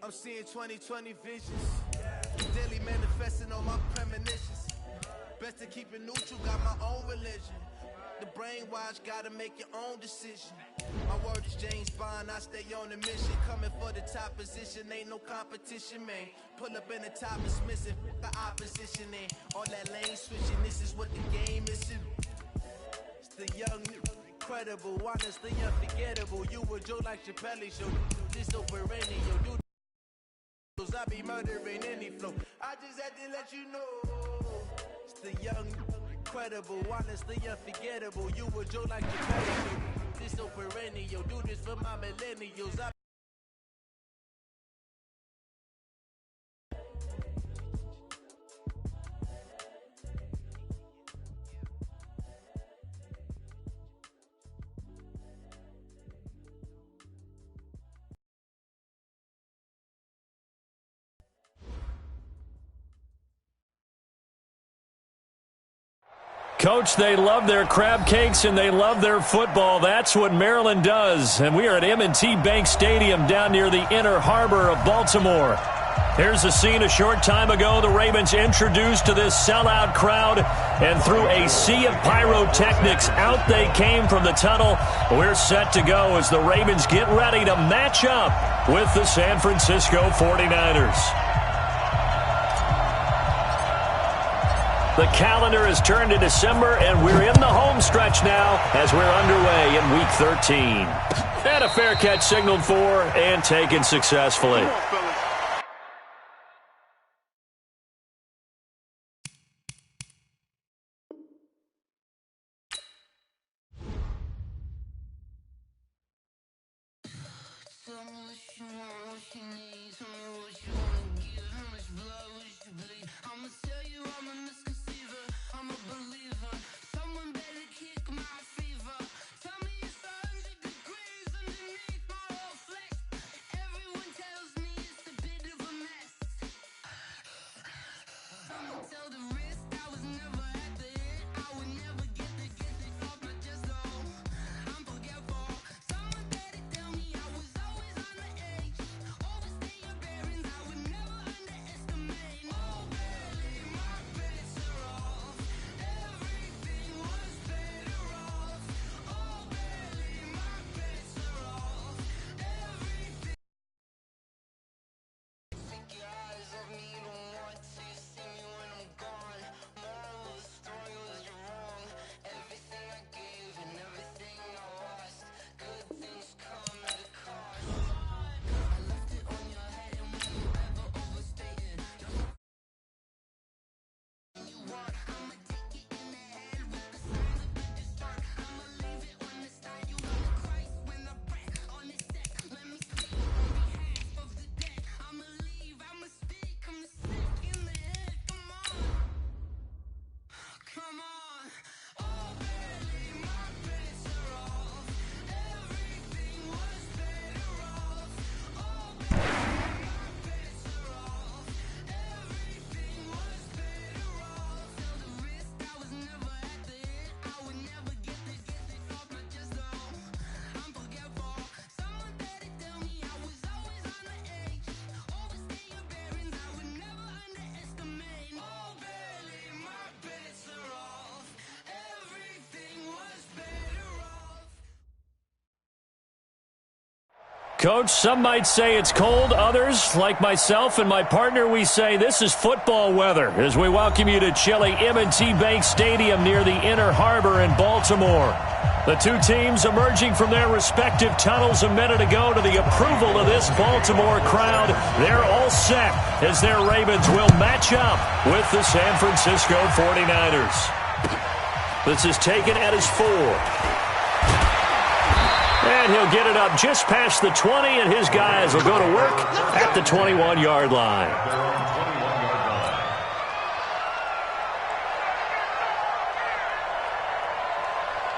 I'm seeing 2020 visions. Daily manifesting on my premonitions. Best to keep it neutral, got my own religion. The brainwash, gotta make your own decision. My word is James Bond, I stay on a mission. Coming for the top position, ain't no competition, man. Pull up in the top, it's missing, the opposition ain't. All that lane switching, this is what the game is. It's the young, incredible, honestly unforgettable. You a Joe like Chappelle show, this over any, yo, I be murdering any flow. I just had to let you know. It's the young, incredible, honestly unforgettable. You a Joe like Chappelle. This so perennial. Do this for my millennials. Coach, they love their crab cakes and they love their football. That's what Maryland does. And we are at M&T Bank Stadium down near the Inner Harbor of Baltimore. Here's a scene a short time ago. The Ravens introduced to this sellout crowd, and through a sea of pyrotechnics, out they came from the tunnel. We're set to go as the Ravens get ready to match up with the San Francisco 49ers. The calendar has turned to December, and we're in the home stretch now as we're underway in Week 13. And a fair catch signaled for and taken successfully. Come on, fellas. Coach, some might say it's cold. Others, like myself and my partner, we say this is football weather as we welcome you to chilly M&T Bank Stadium near the Inner Harbor in Baltimore. The two teams emerging from their respective tunnels a minute ago to the approval of this Baltimore crowd. They're all set as their Ravens will match up with the San Francisco 49ers. This is taken at his 4. And he'll get it up just past the 20, and his guys will go to work at the 21-yard line.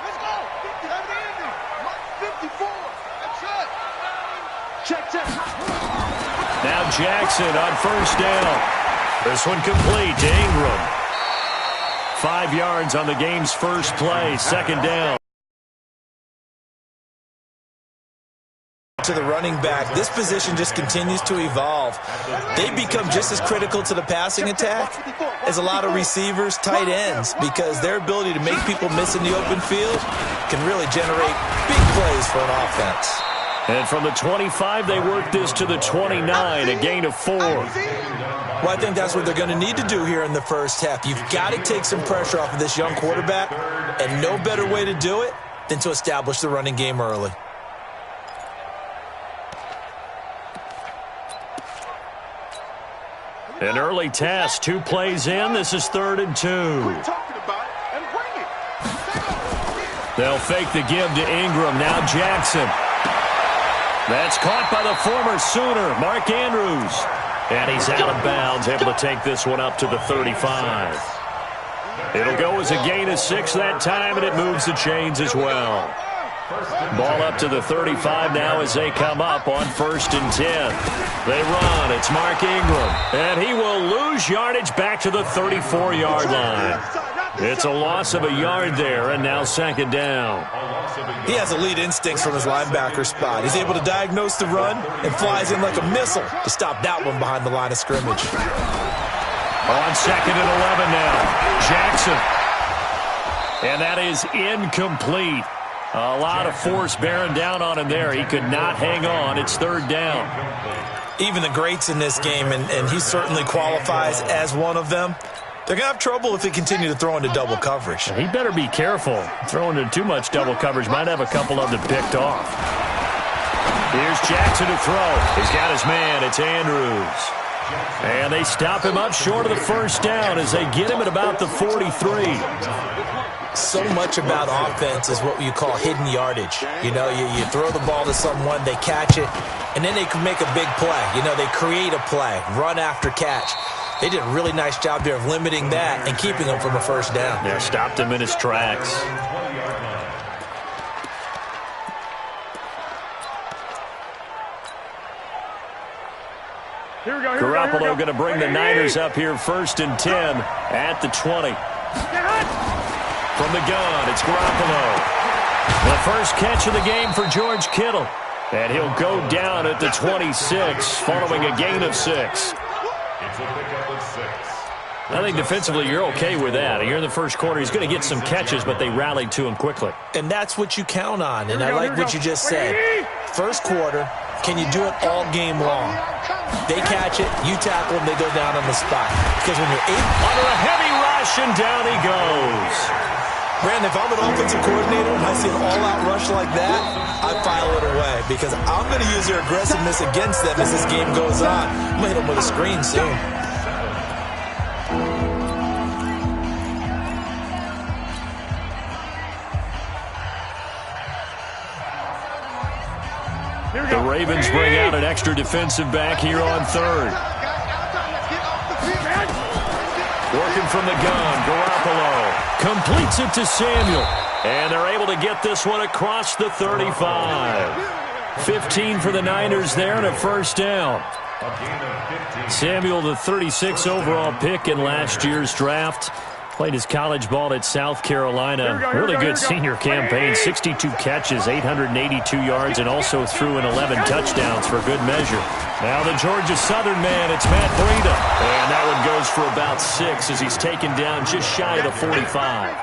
Let's go. 54. That's it. Check. Now Jackson on first down. This one complete to Ingram. 5 yards on the game's first play, second down. to the running back, this position just continues to evolve. They become just as critical to the passing attack as a lot of receivers, tight ends, because their ability to make people miss in the open field can really generate big plays for an offense. And from the 25, they work this to the 29, a gain of 4. Well, I think that's what they're going to need to do here in the first half. You've got to take some pressure off of this young quarterback, and no better way to do it than to establish the running game early. An early task, 2 plays in. This is 3rd and 2. They'll fake the give to Ingram. Now Jackson. That's caught by the former Sooner, Mark Andrews. And he's out of bounds, able to take this one up to the 35. It'll go as a gain of 6 that time, and it moves the chains as well. Ball up to the 35 now as they come up on 1st and 10. They run. It's Mark Ingram. And he will lose yardage back to the 34-yard line. It's a loss of a yard there, and now 2nd down. He has elite instincts from his linebacker spot. He's able to diagnose the run and flies in like a missile to stop that one behind the line of scrimmage. On 2nd and 11 now. Jackson. And that is incomplete. A lot of force bearing down on him there. He could not hang on. It's 3rd down. Even the greats in this game, and he certainly qualifies as one of them, they're going to have trouble if they continue to throw into double coverage. He better be careful. Throwing into too much double coverage might have a couple of them picked off. Here's Jackson to throw. He's got his man. It's Andrews. And they stop him up short of the 1st down as they get him at about the 43. So much about offense is what you call hidden yardage. You know, you throw the ball to someone, they catch it, and then they can make a big play. You know, they create a play, run after catch. They did a really nice job there of limiting that and keeping him from a 1st down. Yeah, stopped him in his tracks. Garoppolo going to bring the Niners up here 1st and 10 at the 20. From the gun, it's Garoppolo. The first catch of the game for George Kittle. And he'll go down at the 26 following a gain of 6. I think defensively you're okay with that. You're in the first quarter. He's going to get some catches, but they rallied to him quickly. And that's what you count on. And I like what you just said. First quarter, can you do it all game long? They catch it, you tackle them, they go down on the spot. Because when you're under a heavy rush, and down he goes. Brandon, if I'm an offensive coordinator and I see an all-out rush like that, I file it away because I'm going to use their aggressiveness against them as this game goes on. I'm going to hit them with a screen soon. The Ravens bring out an extra defensive back here on 3rd. Working from the gun, Garoppolo completes it to Samuel. And they're able to get this one across the 35. 15 for the Niners there and a 1st down. Samuel, the 36 overall pick in last year's draft. Played his college ball at South Carolina. Really good senior campaign. 62 catches, 882 yards, and also threw in 11 touchdowns for good measure. Now the Georgia Southern man, it's Matt Breida. And that one goes for about 6 as he's taken down just shy of the 45.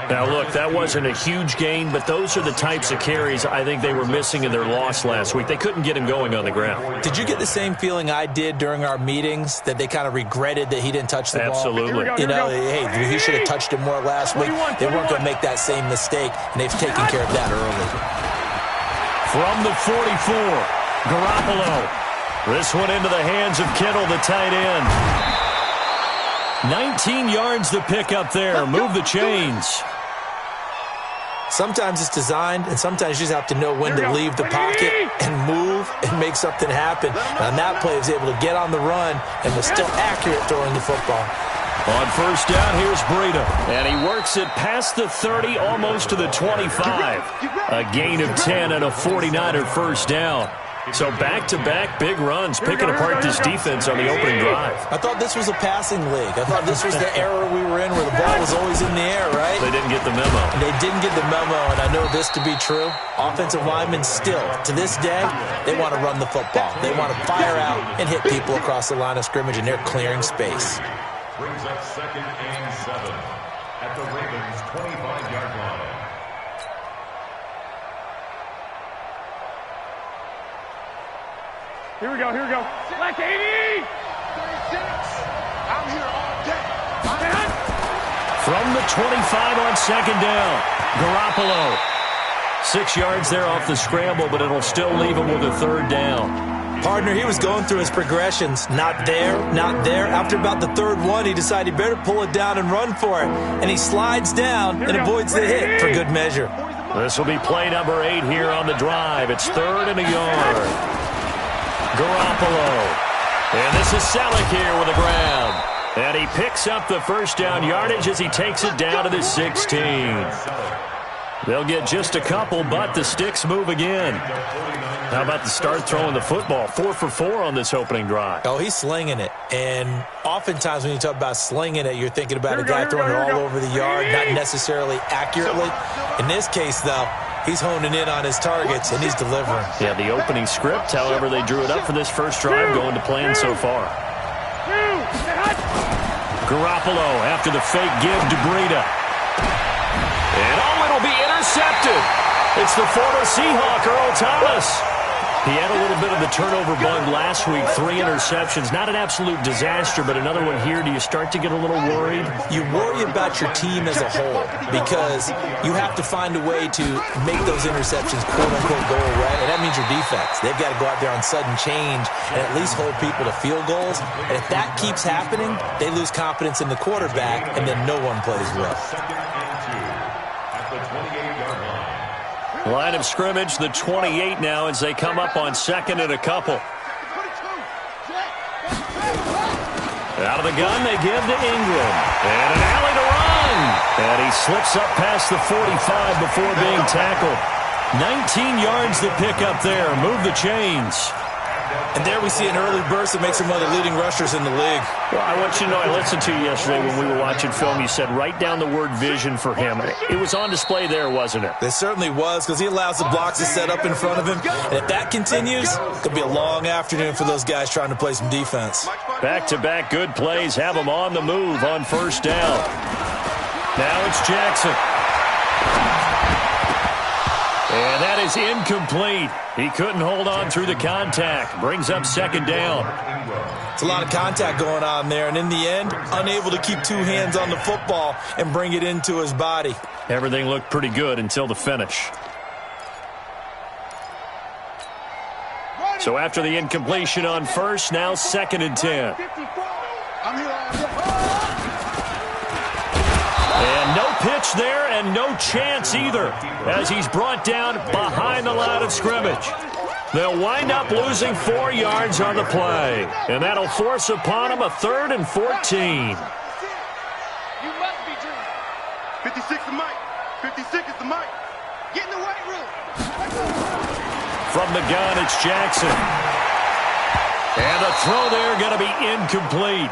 Now, look, that wasn't a huge gain, but those are the types of carries I think they were missing in their loss last week. They couldn't get him going on the ground. Did you get the same feeling I did during our meetings, that they kind of regretted that he didn't touch the ball? Absolutely. You know, hey, he should have touched it more last week. They weren't going to make that same mistake, and they've taken care of that early. From the 44, Garoppolo. This one into the hands of Kittle, the tight end. 19 yards the pick up there. Move the chains. Sometimes it's designed, and sometimes you just have to know when to leave the pocket and move and make something happen. And on that play, he was able to get on the run and was still accurate throwing the football. On 1st down, here's Breida. And he works it past the 30, almost to the 25. A gain of 10 and a 49er 1st down. So back-to-back big runs, picking apart this defense on the opening drive. I thought this was a passing league. I thought this was the era we were in where the ball was always in the air, right? They didn't get the memo. They didn't get the memo, and I know this to be true. Offensive linemen still, to this day, they want to run the football. They want to fire out and hit people across the line of scrimmage, and they're clearing space. Brings up 2nd and 7 at the Ravens' 25-yard line. Here we go. Black 80! 36. I'm here all day. From the 25 on 2nd down, Garoppolo. 6 yards there off the scramble, but it'll still leave him with a 3rd down. Partner, he was going through his progressions. Not there, not there. After about the 3rd one, he decided he better pull it down and run for it. And he slides down and avoids the hit for good measure. This will be play number 8 here on the drive. It's 3rd and a yard. Garoppolo. And this is Selleck here with the grab. And he picks up the 1st down yardage as he takes it down to the 16. They'll get just a couple, but the sticks move again. How about the start throwing the football? 4 for 4 on this opening drive. Oh, he's slinging it. And oftentimes when you talk about slinging it, you're thinking about a guy throwing it all over the yard, not necessarily accurately. In this case, though, he's honing in on his targets, and he's delivering. Yeah, the opening script, however, they drew it up for this first drive, going to plan so far. Garoppolo after the fake give to Breida. And it'll be intercepted. It's the former Seahawk, Earl Thomas. He had a little bit of the turnover bug last week, 3 interceptions. Not an absolute disaster, but another one here. Do you start to get a little worried? You worry about your team as a whole because you have to find a way to make those interceptions, quote-unquote, go away, and that means your defense. They've got to go out there on sudden change and at least hold people to field goals. And if that keeps happening, they lose confidence in the quarterback, and then no one plays well. 2nd and 2 at the 28-yard line. Line of scrimmage, the 28 now as they come up on 2nd and a couple. Out of the gun, they give to Ingram. And an alley to run. And he slips up past the 45 before being tackled. 19 yards to pick up there. Move the chains. And there we see an early burst that makes him one of the leading rushers in the league. Well, I want you to know, I listened to you yesterday when we were watching film. You said write down the word vision for him. It was on display there, wasn't it? It certainly was, because he allows the blocks to set up in front of him. And if that continues, it'll be a long afternoon for those guys trying to play some defense. Back-to-back good plays have them on the move on 1st down. Now it's Jackson. And that is incomplete. He couldn't hold on through the contact. Brings up 2nd down. It's a lot of contact going on there, and in the end, unable to keep 2 hands on the football and bring it into his body. Everything looked pretty good until the finish. So after the incompletion on 1st, now 2nd and 10. And no pitch there and no chance either as he's brought down behind the line of scrimmage. They'll wind up losing 4 yards on the play. And that'll force upon him a 3rd and 14. You must be dreaming. 56 is Mike. 56 is the Mike. Get in the weight room. From the gun, it's Jackson. And the throw there going to be incomplete.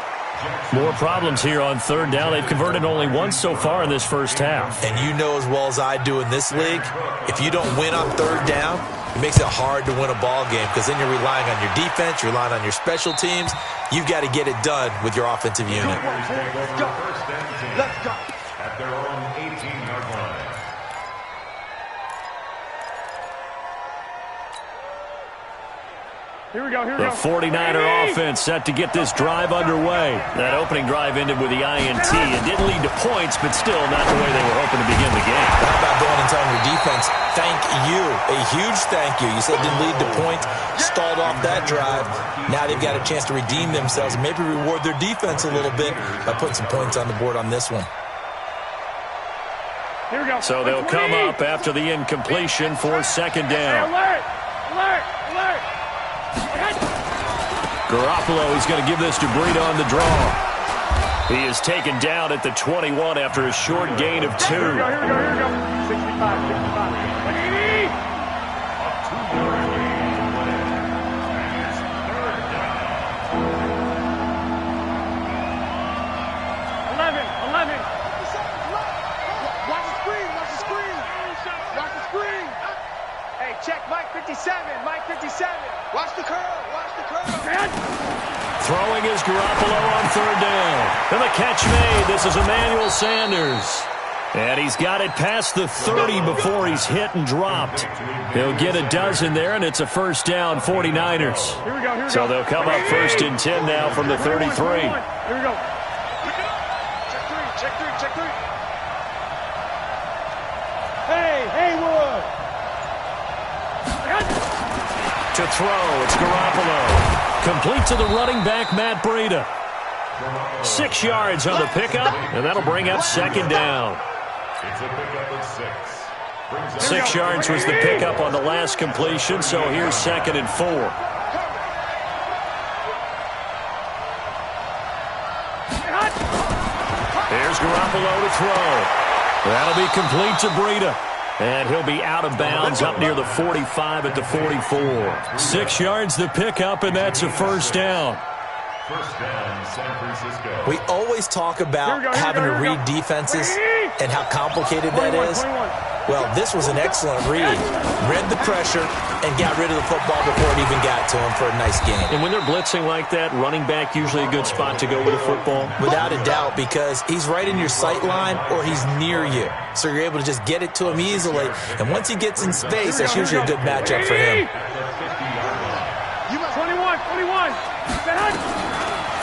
More problems here on 3rd down. They've converted only once so far in this first half. And you know as well as I do in this league, if you don't win on 3rd down, it makes it hard to win a ball game because then you're relying on your defense, you're relying on your special teams. You've got to get it done with your offensive unit. Let's go. Let's go. At their own 18-yard line. Here we go. The 49er offense set to get this drive underway. That opening drive ended with the INT. It didn't lead to points, but still not the way they were hoping to begin the game. How about going and telling your defense, thank you, a huge thank you. You said it didn't lead to points, stalled off that drive. Now they've got a chance to redeem themselves and maybe reward their defense a little bit by putting some points on the board on this one. Here we go. So they'll come up after the incompletion for 2nd down. Alert! Alert! Alert! Garoppolo, he's going to give this to Breida on the draw. He is taken down at the 21 after a short gain of 2. Here we go. 65, 65. Throwing is Garoppolo on third down. And the catch made. This is Emmanuel Sanders. And he's got it past the 30 before he's hit and dropped. He'll get a dozen there, and it's a first down, 49ers. Here we go. So they'll come up first and 10 now from the 33. Here we go. Check three. Hey, Haywood. To throw, it's Garoppolo. Complete to the running back, Matt Breida. 6 yards on the pickup, and that'll bring up second down. It's a pickup of 6. 6 yards was the pickup on the last completion, so here's second and 4. Here's Garoppolo to throw. That'll be complete to Breida. And he'll be out of bounds up near the 45 at the 44. 6 yards the pickup, and that's a first down. First down, San Francisco. We always talk about having to read defenses and how complicated that is. Well, this was an excellent read. Read the pressure and got rid of the football before it even got to him for a nice gain. And when they're blitzing like that, running back usually a good spot to go with a football? Without a doubt, because he's right in your sight line or he's near you. So you're able to just get it to him easily. And once he gets in space, that's usually a good matchup for him. 21.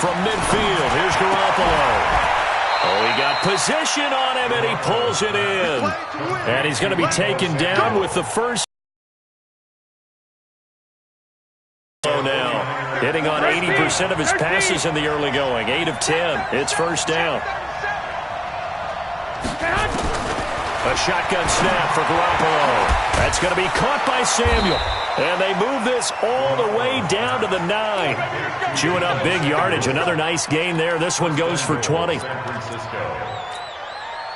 From midfield, here's Garoppolo. Oh, he got position on him, and he pulls it in. And he's going to be taken down with the first. Now, hitting on 80% of his passes in the early going. 8 of 10. It's first down. A shotgun snap for Garoppolo. That's going to be caught by Samuel. And they move this all the way down to the 9. Chewing up big yardage. Another nice gain there. This one goes for 20.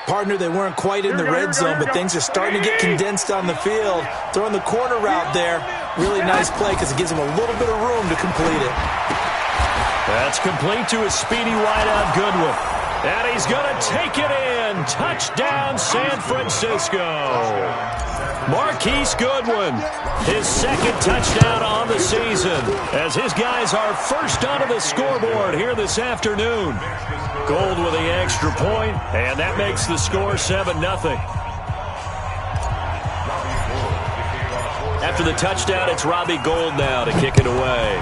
Partner, they weren't quite in the red zone, but things are starting to get condensed on the field. Throwing the corner route there. Really nice play because it gives him a little bit of room to complete it. That's complete to a speedy wideout Goodwin. And he's going to take it in. Touchdown, San Francisco. Marquise Goodwin, his second touchdown on the season, as his guys are first onto the scoreboard here this afternoon. Gold with the extra point, and that makes the score 7-0. After the touchdown, it's Robbie Gould now to kick it away.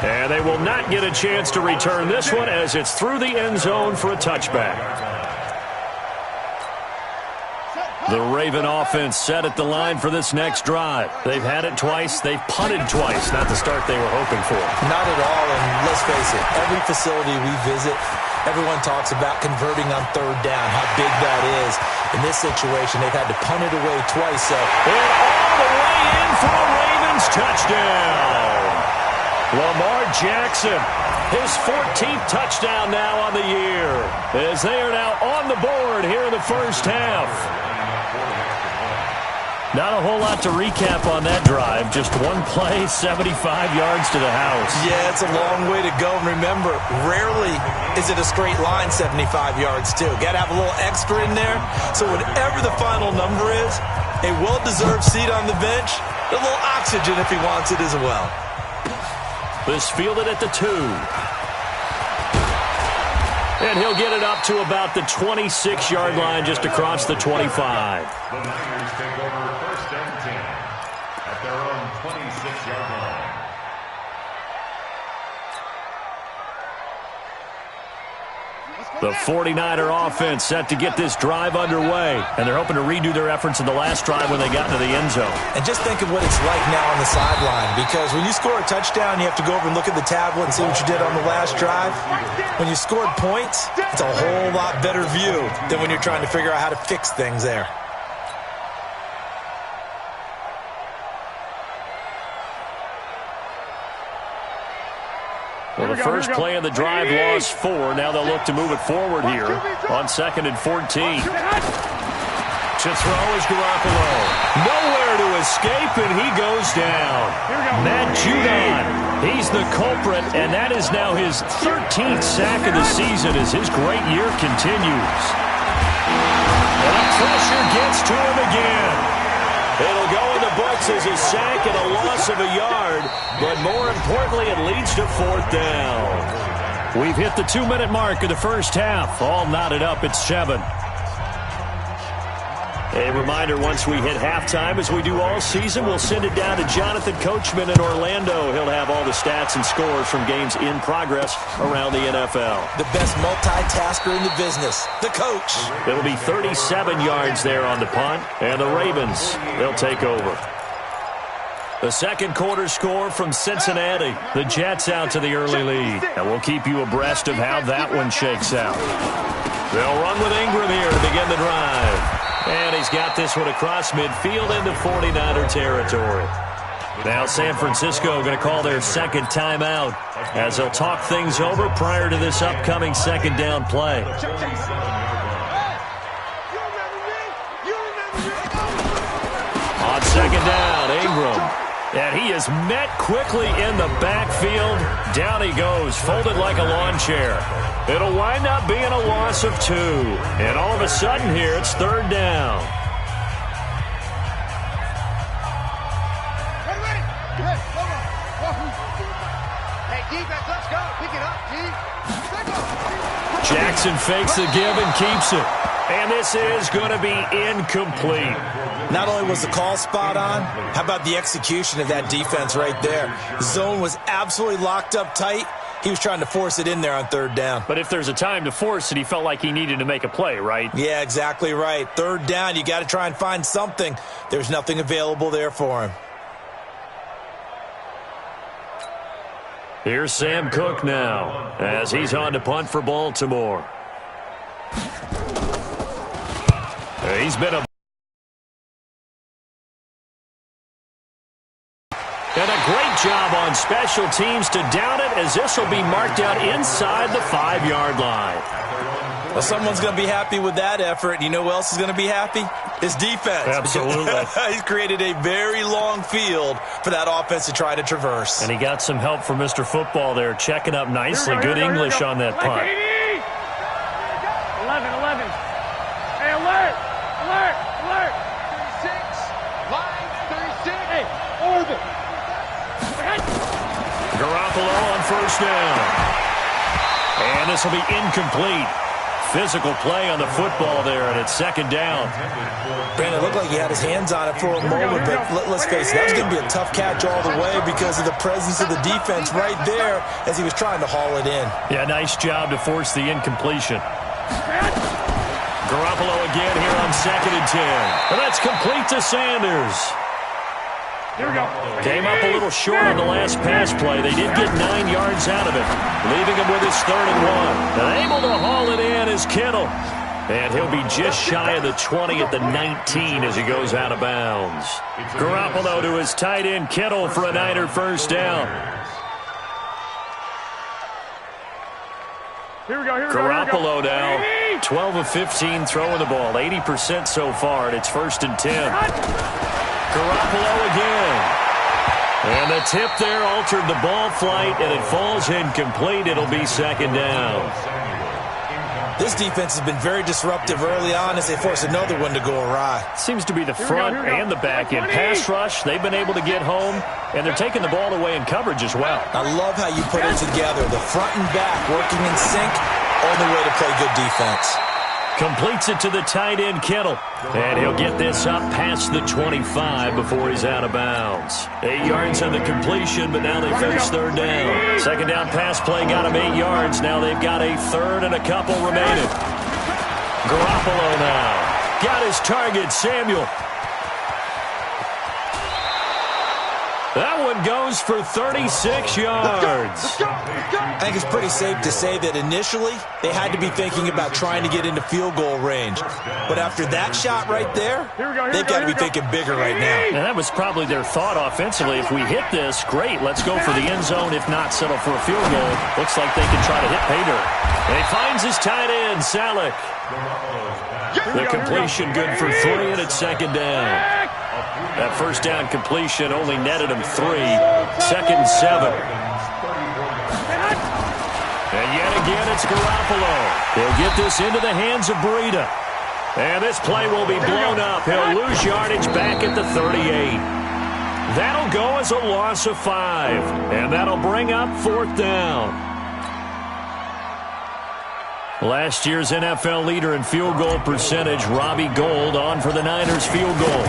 And they will not get a chance to return this one as it's through the end zone for a touchback. The Raven offense set at the line for this next drive. They've had it twice. They've punted twice. Not the start they were hoping for. Not at all, and let's face it, every facility we visit, everyone talks about converting on third down, how big that is. In this situation, they've had to punt it away twice. So, and all the way in for a Ravens touchdown. Lamar Jackson, his 14th touchdown now on the year, as they are now on the board here in the first half. Not a whole lot to recap on that drive. Just one play, 75 yards to the house. Yeah, it's a long way to go. And remember, rarely is it a straight line 75 yards, too. Got to have a little extra in there. So whatever the final number is, a well-deserved seat on the bench, a little oxygen if he wants it as well. This fielded at the 2. And he'll get it up to about the 26-yard line just across the 25. The Niners take over first and 10 at their own 26-yard line. The 49er offense set to get this drive underway, and they're hoping to redo their efforts in the last drive when they got into the end zone. And just think of what it's like now on the sideline, because when you score a touchdown, you have to go over and look at the tablet and see what you did on the last drive. When you scored points, it's a whole lot better view than when you're trying to figure out how to fix things there. Well, the first play of the drive lost 4. Now they'll look to move it forward here on 2nd and 14. To throw is Garoppolo. Nowhere to escape, and he goes down. Matt Judon, he's the culprit, and that is now his 13th sack of the season as his great year continues. And the pressure gets to him again. It'll go in the books is a sack and a loss of a yard, but more importantly, it leads to 4th down. We've hit the 2-minute mark of the first half. All knotted up at 7. A reminder, once we hit halftime, as we do all season, we'll send it down to Jonathan Coachman in Orlando. He'll have all the stats and scores from games in progress around the NFL. The best multitasker in the business, the coach. It'll be 37 yards there on the punt, and the Ravens, they'll take over. The second quarter score from Cincinnati. The Jets out to the early lead. And we'll keep you abreast of how that one shakes out. They'll run with Ingram here to begin the drive. And he's got this one across midfield into 49er territory. Now San Francisco going to call their second timeout as they'll talk things over prior to this upcoming second down play. On second down, Ingram. And he is met quickly in the backfield. Down he goes, folded like a lawn chair. It'll wind up being a loss of 2. And all of a sudden here, it's 3rd down. Hey, defense, let's go. Pick it up, G. Jackson fakes the give and keeps it. And this is going to be incomplete. Not only was the call spot on, how about the execution of that defense right there? The zone was absolutely locked up tight. He was trying to force it in there on 3rd down. But if there's a time to force it, he felt like he needed to make a play, right? Yeah, exactly right. 3rd down, you got to try and find something. There's nothing available there for him. Here's Sam Cook now as he's on to punt for Baltimore. He's been a... And a great job on special teams to down it, as this will be marked out inside the 5-yard line. Well, someone's going to be happy with that effort. You know who else is going to be happy? His defense. Absolutely. He's created a very long field for that offense to try to traverse. And he got some help from Mr. Football there, checking up nicely. Good English on that punt. 11. Hey, alert! 36. Line 36. Hey, orbit. Garoppolo on 1st down. And this will be incomplete. Physical play on the football there, and it's 2nd down. Brandon, it looked like he had his hands on it for a moment, but let's face it, that was going to be a tough catch all the way because of the presence of the defense right there as he was trying to haul it in. Yeah, nice job to force the incompletion. Garoppolo again here on 2nd and 10. And that's complete to Sanders. Here we go. Came up a little short on the last pass play. They did get 9 yards out of it, leaving him with his 3rd and 1. And able to haul it in is Kittle. And he'll be just shy of the 20 at the 19 as he goes out of bounds. Garoppolo to his tight end Kittle for a Niner 1st down. Here we go. Garoppolo now, 12 of 15 throwing the ball, 80% so far, and it's 1st and 10. Garoppolo again. And the tip there altered the ball flight, and it falls incomplete. It'll be 2nd down. This defense has been very disruptive early on as they force another one to go awry. Seems to be the front and the back end. Pass rush, they've been able to get home, and they're taking the ball away in coverage as well. I love how you put it together. The front and back working in sync, only way to play good defense. Completes it to the tight end, Kittle. And he'll get this up past the 25 before he's out of bounds. 8 yards on the completion, but now they face 3rd down. 2nd down pass play got him 8 yards. Now they've got a 3rd and a couple remaining. Garoppolo now. Got his target, Samuel. That one goes for 36 yards. I think it's pretty safe to say that initially they had to be thinking about trying to get into field goal range. But after that shot right there, they've got to be thinking bigger right now. And that was probably their thought offensively. If we hit this, great, let's go for the end zone. If not, settle for a field goal. Looks like they can try to hit pay dirt. And he finds his tight end, Salek. The completion good for 3, and it's 2nd down. That 1st down completion only netted him 3. 2nd and 7. And yet again, it's Garoppolo. He'll get this into the hands of Breida. And this play will be blown up. He'll lose yardage back at the 38. That'll go as a loss of 5, and that'll bring up 4th down. Last year's NFL leader in field goal percentage, Robbie Gould, on for the Niners field goal.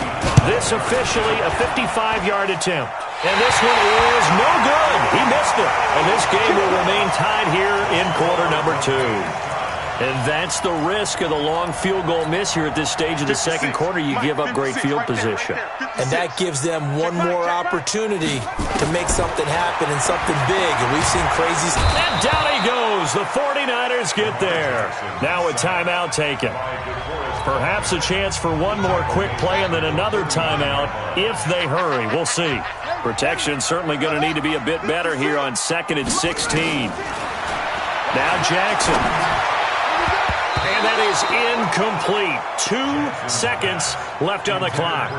This officially a 55-yard attempt. And this one is no good. He missed it. And this game will remain tied here in quarter number 2. And that's the risk of the long field goal miss here at this stage of the second quarter. You give up great field position. And that gives them one more opportunity to make something happen and something big. And we've seen crazy. And down he goes. The 49ers get there. Now a timeout taken. Perhaps a chance for one more quick play and then another timeout if they hurry. We'll see. Protection certainly going to need to be a bit better here on 2nd and 16. Now Jackson. And that is incomplete. 2 seconds left on the clock.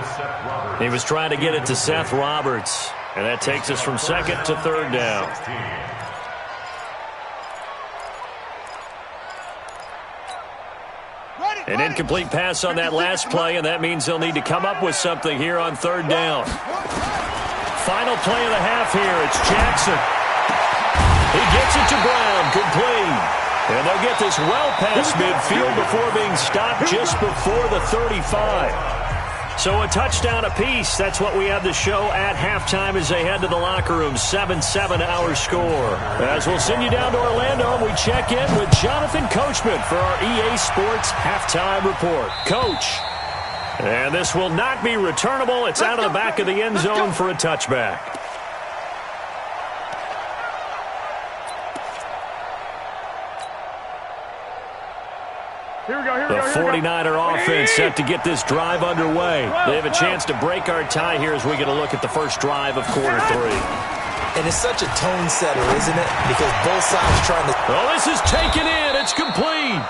He was trying to get it to Seth Roberts. And that takes us from 2nd to 3rd down. An incomplete pass on that last play, and that means they'll need to come up with something here on 3rd down. Final play of the half here. It's Jackson. He gets it to Brown. Complete. And they'll get this well past midfield before being stopped just before the 35. So a touchdown apiece. That's what we have to show at halftime as they head to the locker room. 7-7 our score. As we'll send you down to Orlando, we check in with Jonathan Coachman for our EA Sports Halftime Report. Coach. And this will not be returnable. It's out of the back of the end zone for a touchback. The 49er offense set to get this drive underway. They have a chance to break our tie here as we get a look at the first drive of quarter 3. And it's such a tone setter, isn't it? Because both sides trying to... Oh, this is taken in. It's complete.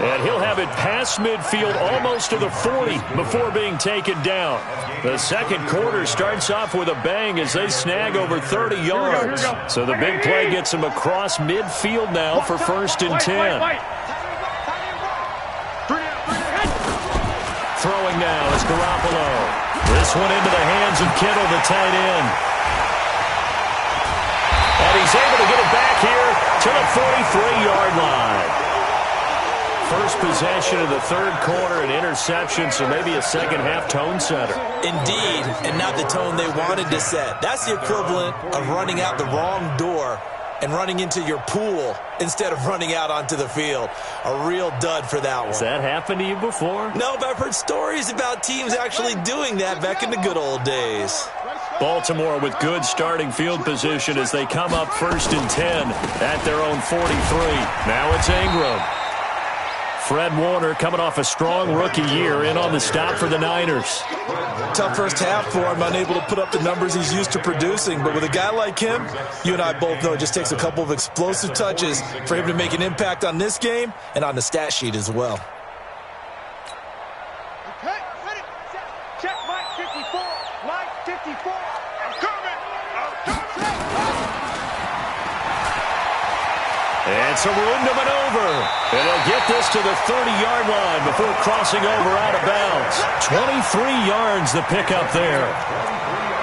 And he'll have it past midfield almost to the 40 before being taken down. The second quarter starts off with a bang as they snag over 30 yards. So the big play gets them across midfield now for 1st and 10. Throwing now is Garoppolo. This one into the hands of Kittle, the tight end. And he's able to get it back here to the 43-yard line. First possession of the 3rd quarter, an interception, so maybe a second-half tone setter. Indeed, and not the tone they wanted to set. That's the equivalent of running out the wrong door and running into your pool instead of running out onto the field. A real dud for that one. Has that happened to you before? No, but I've heard stories about teams actually doing that back in the good old days. Baltimore with good starting field position as they come up 1st and 10 at their own 43. Now it's Ingram. Fred Warner coming off a strong rookie year in on the stop for the Niners. Tough first half for him, unable to put up the numbers he's used to producing. But with a guy like him, you and I both know it just takes a couple of explosive touches for him to make an impact on this game and on the stat sheet as well. Okay, ready, check, Mike 54, Mike 54. I'm coming. And some room to maneuver. And he'll get this to the 30-yard line before crossing over out of bounds. 23 yards the pickup there.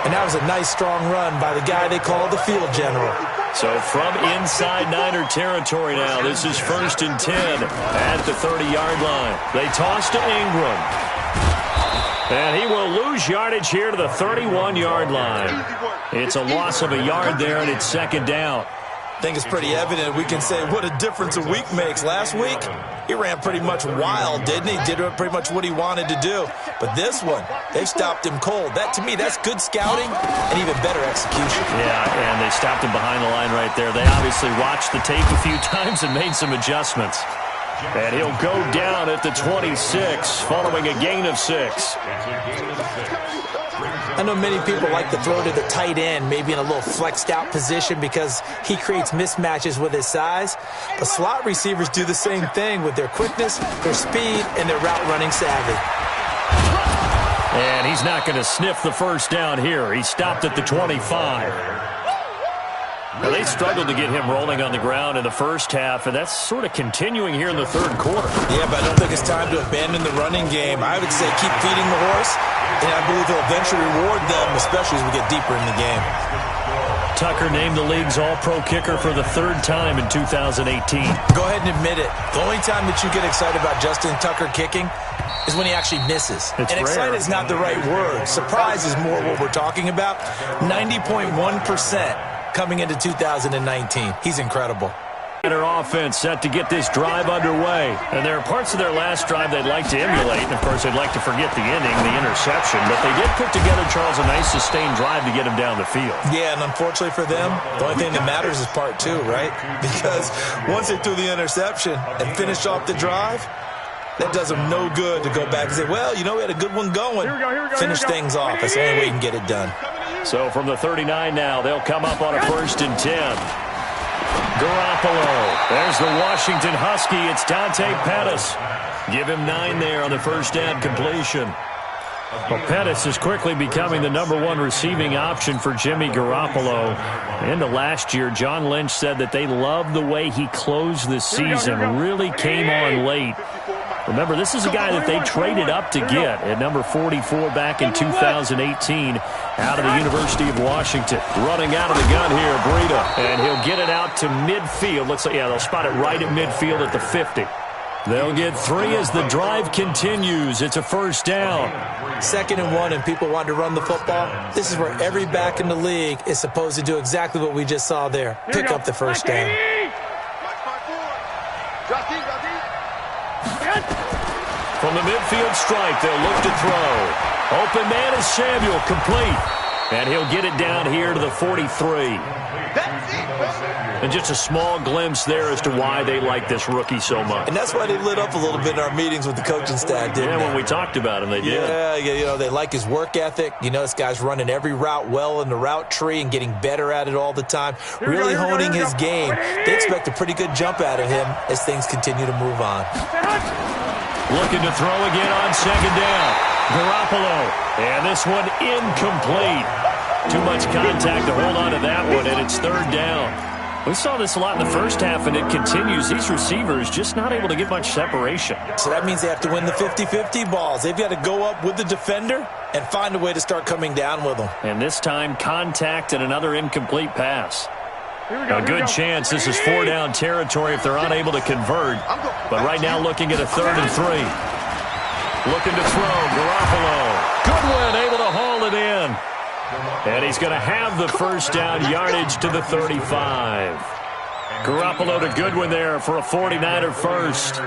And that was a nice, strong run by the guy they call the field general. So from inside Niner territory now, this is 1st and 10 at the 30-yard line. They toss to Ingram. And he will lose yardage here to the 31-yard line. It's a loss of a yard there, and it's 2nd down. I think it's pretty evident. We can say what a difference a week makes. Last week, he ran pretty much wild, didn't he? Did pretty much what he wanted to do. But this one, they stopped him cold. That, to me, that's good scouting and even better execution. Yeah, and they stopped him behind the line right there. They obviously watched the tape a few times and made some adjustments. And he'll go down at the 26 following a gain of 6. I know many people like to throw to the tight end, maybe in a little flexed out position because he creates mismatches with his size. But slot receivers do the same thing with their quickness, their speed, and their route running savvy. And he's not going to sniff the first down here. He stopped at the 25. Now, they struggled to get him rolling on the ground in the first half, and that's sort of continuing here in the third quarter. Yeah, but I don't think it's time to abandon the running game. I would say keep feeding the horse, and I believe he'll eventually reward them, especially as we get deeper in the game. Tucker named the league's all-pro kicker for the third time in 2018. Go ahead and admit it. The only time that you get excited about Justin Tucker kicking is when he actually misses. It's and excited is not the right word. Surprise is more what we're talking about. 90.1% coming into 2019. He's incredible. Their offense set to get this drive underway. And there are parts of their last drive they'd like to emulate. And, of course, they'd like to forget the inning, the interception. But they did put together, Charles, a nice sustained drive to get him down the field. Yeah, and unfortunately for them, the only thing that matters is part two, right? Because once they threw the interception and finished off the drive, that does them no good to go back and say, well, you know, we had a good one going. Finish things off. That's the only way you can get it done. So from the 39 now, they'll come up on a 1st and 10. Garoppolo. There's the Washington Husky. It's Dante Pettis. Give him 9 there on the first down completion. Well, Pettis is quickly becoming the #1 receiving option for Jimmy Garoppolo. Into last year, John Lynch said that they loved the way he closed the season. Really came on late. Remember, this is a guy that they traded up to get at number 44 back in 2018 out of the University of Washington. Running out of the gun here, Breida. And he'll get it out to midfield. Looks like, yeah, they'll spot it right at midfield at the 50. They'll get 3 as the drive continues. It's a first down. 2nd and 1, and people want to run the football. This is where every back in the league is supposed to do exactly what we just saw there. Pick up the first down. From the midfield stripe, they'll look to throw. Open man is Samuel, complete. And he'll get it down here to the 43. And just a small glimpse there as to why they like this rookie so much. And that's why they lit up a little bit in our meetings with the coaching staff, didn't they? Yeah, when we talked about him, they did. Yeah, you know, they like his work ethic. You know, this guy's running every route well in the route tree and getting better at it all the time. Really honing his game. They expect a pretty good jump out of him as things continue to move on. Looking to throw again on 2nd down. Garoppolo. And this one incomplete. Too much contact to hold on to that one, and it's 3rd down. We saw this a lot in the first half, and it continues. These receivers just not able to get much separation. So that means they have to win the 50-50 balls. They've got to go up with the defender and find a way to start coming down with them. And this time, contact and another incomplete pass. A good chance this is 4-down territory if they're unable to convert. But right now looking at a 3rd and 3. Looking to throw, Garoppolo. Goodwin able to haul it in. And he's going to have the first down yardage to the 35. Garoppolo to Goodwin there for a 49er first.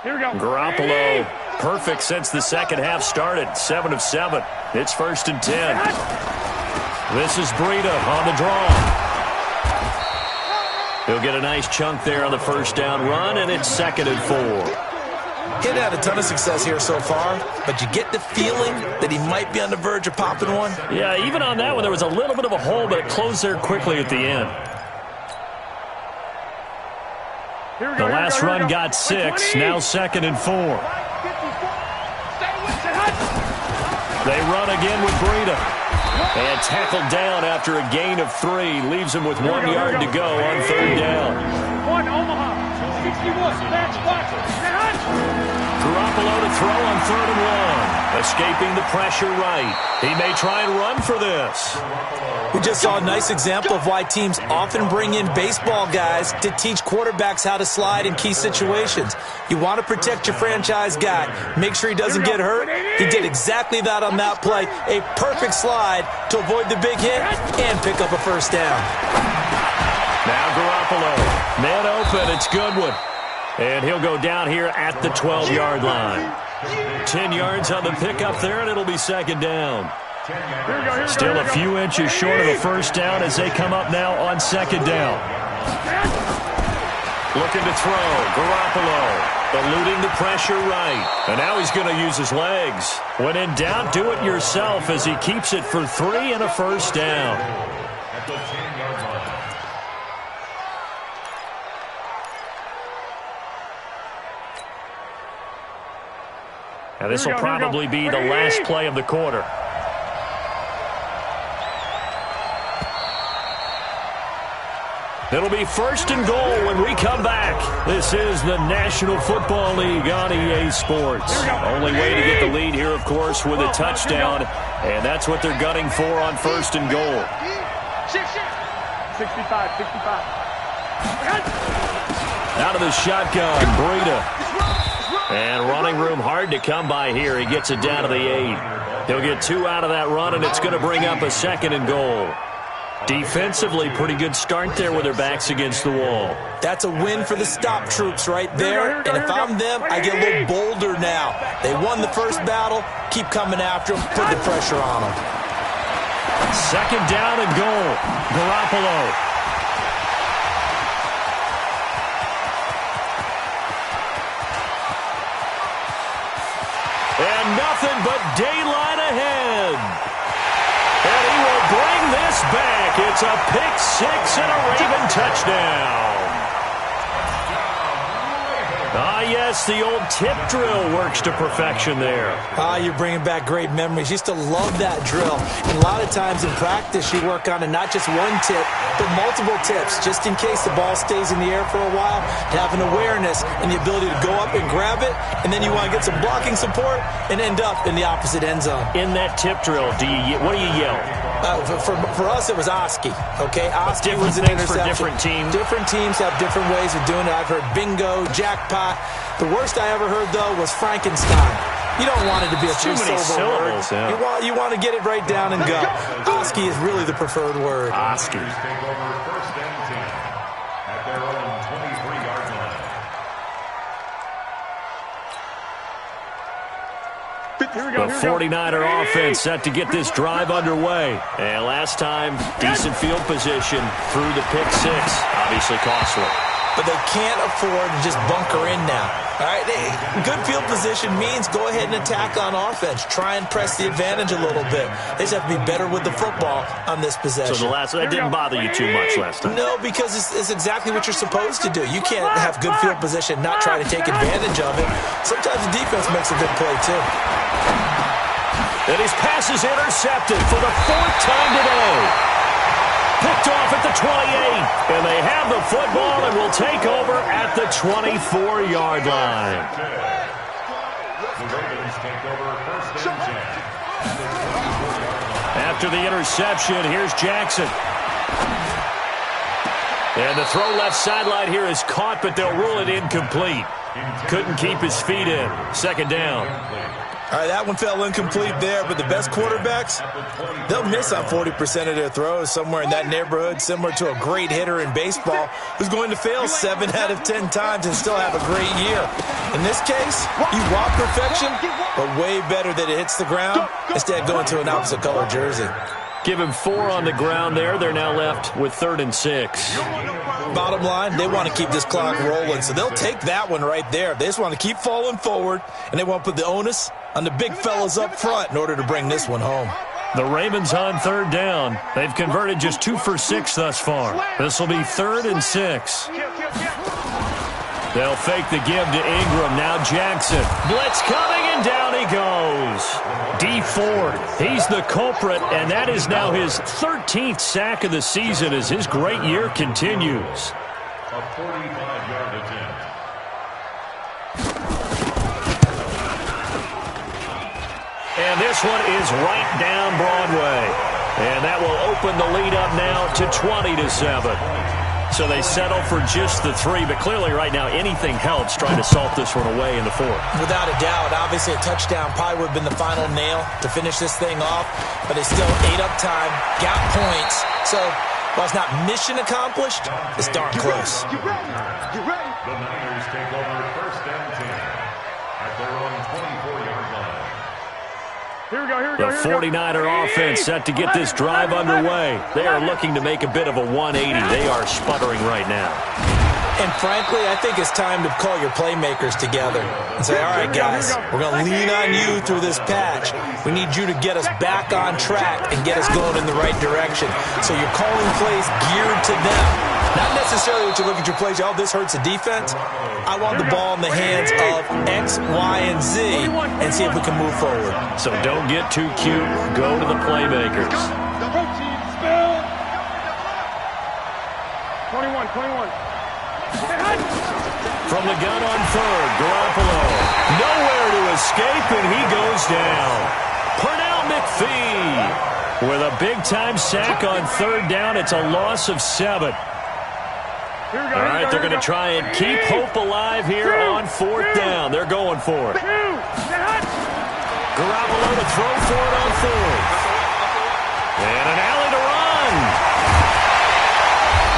Garoppolo, perfect since the second half started. 7 of 7. It's 1st and 10. This is Breida on the draw. He'll get a nice chunk there on the first down run, and it's 2nd and 4. He'd had a ton of success here so far, but you get the feeling that he might be on the verge of popping one. Yeah, even on that one, there was a little bit of a hole, but it closed there quickly at the end. The last run got 6, now 2nd and 4. They run again with Breida. And tackled down after a gain of 3. Leaves him with 1 yard to go on 3rd down. Omaha, 61, match clock. Garoppolo to throw on 3rd and 1. Escaping the pressure right. He may try and run for this. We just saw a nice example of why teams often bring in baseball guys to teach quarterbacks how to slide in key situations. You want to protect your franchise guy. Make sure he doesn't get hurt. He did exactly that on that play. A perfect slide to avoid the big hit and pick up a first down. Now Garoppolo. Man open. It's Goodwin. And he'll go down here at the 12-yard line. 10 yards on the pickup there, and it'll be 2nd down. Still a few inches short of a first down as they come up now on 2nd down. Looking to throw. Garoppolo eluding the pressure right. And now he's going to use his legs. When in doubt, do it yourself as he keeps it for 3 and a first down. Now this will probably be the last play of the quarter. It'll be 1st and goal when we come back. This is the National Football League on EA Sports. Only way to get the lead here, of course, with a touchdown, and that's what they're gunning for on 1st and goal. 65. Out of the shotgun, Breida. And running room hard to come by here. He gets it down to the 8. He'll get 2 out of that run, and it's going to bring up a 2nd and goal. Defensively, pretty good start there with their backs against the wall. That's a win for the stop troops right there. And if I'm them, I get a little bolder now. They won the first battle. Keep coming after them. Put the pressure on them. 2nd down and goal. Garoppolo. And nothing but daylight ahead. And he will bring this back. It's a pick-6 and a Raven touchdown. Ah, yes, the old tip drill works to perfection there. Ah, you're bringing back great memories. Used to love that drill. And a lot of times in practice, you work on it, not just one tip, but multiple tips, just in case the ball stays in the air for a while, to have an awareness and the ability to go up and grab it, and then you want to get some blocking support and end up in the opposite end zone. In that tip drill, what do you yell? For us, it was Oski. Okay, Oski different was an things interception. For different teams. Different teams have different ways of doing it. I've heard bingo, jackpot. The worst I ever heard, though, was Frankenstein. You don't want it to be a three-syllable word. Yeah. You want to get it right down and go. Oski is really the preferred word. Oski. Take over 1st and 10 at their own 23-yard line. The 49er offense set to get this drive underway. And last time, decent field position through the pick-6. Obviously costly. But they can't afford to just bunker in now. All right, good field position means go ahead and attack on offense. Try and press the advantage a little bit. They just have to be better with the football on this possession. So that didn't bother you too much last time? No, because it's exactly what you're supposed to do. You can't have good field position, not try to take advantage of it. Sometimes the defense makes a good play, too. And his pass is intercepted for the 4th time today. Picked off at the 28, and they have the football and will take over at the 24-yard line. The Ravens take over 1st and 10. After the interception, here's Jackson. And the throw left sideline here is caught, but they'll rule it incomplete. Couldn't keep his feet in. 2nd down. All right, that one fell incomplete there, but the best quarterbacks, they'll miss on 40% of their throws, somewhere in that neighborhood, similar to a great hitter in baseball who's going to fail 7 out of 10 times and still have a great year. In this case, you want perfection, but way better that it hits the ground instead of going to an opposite color jersey. Give him 4 on the ground there. They're now left with 3rd and 6. Bottom line, they want to keep this clock rolling, so they'll take that one right there. They just want to keep falling forward, and they want to put the onus on the big fellas up front in order to bring this one home. The Ravens on 3rd down. They've converted just 2 for 6 thus far. This will be 3rd and 6. They'll fake the give to Ingram. Now Jackson. Blitz coming, and down he goes. D Ford, he's the culprit, and that is now his 13th sack of the season as his great year continues. A 45-yard attempt. And this one is right down Broadway. And that will open the lead up now to 20-7. So they settle for just the 3, but clearly right now anything helps trying to salt this one away in the 4th. Without a doubt, obviously a touchdown probably would have been the final nail to finish this thing off, but they still ate up time, got points. So while it's not mission accomplished, it's darn close. Get ready. The Niners take over 1st and 10 at their own 24-yard line. The 49er offense set to get this drive underway. They are looking to make a bit of a 180. They are sputtering right now. And frankly, I think it's time to call your playmakers together and say, all right, guys, we're going to lean on you through this patch. We need you to get us back on track and get us going in the right direction. So you're calling plays geared to them. Not necessarily that you look at your plays, oh, this hurts the defense. I want the ball in the hands of X, Y, and Z and see if we can move forward. So don't get too cute. Go to the playmakers. 21. From the gun on third, Garoppolo. Nowhere to escape, and he goes down. Pernell McPhee with a big-time sack on third down. It's a loss of 7. All right, they're going to try and keep hope alive here on fourth down. They're going for it. Garoppolo to throw for it on fourth. And an alley to run.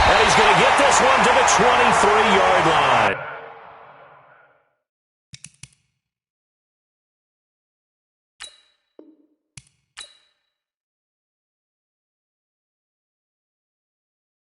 And he's going to get this one to the 23-yard line.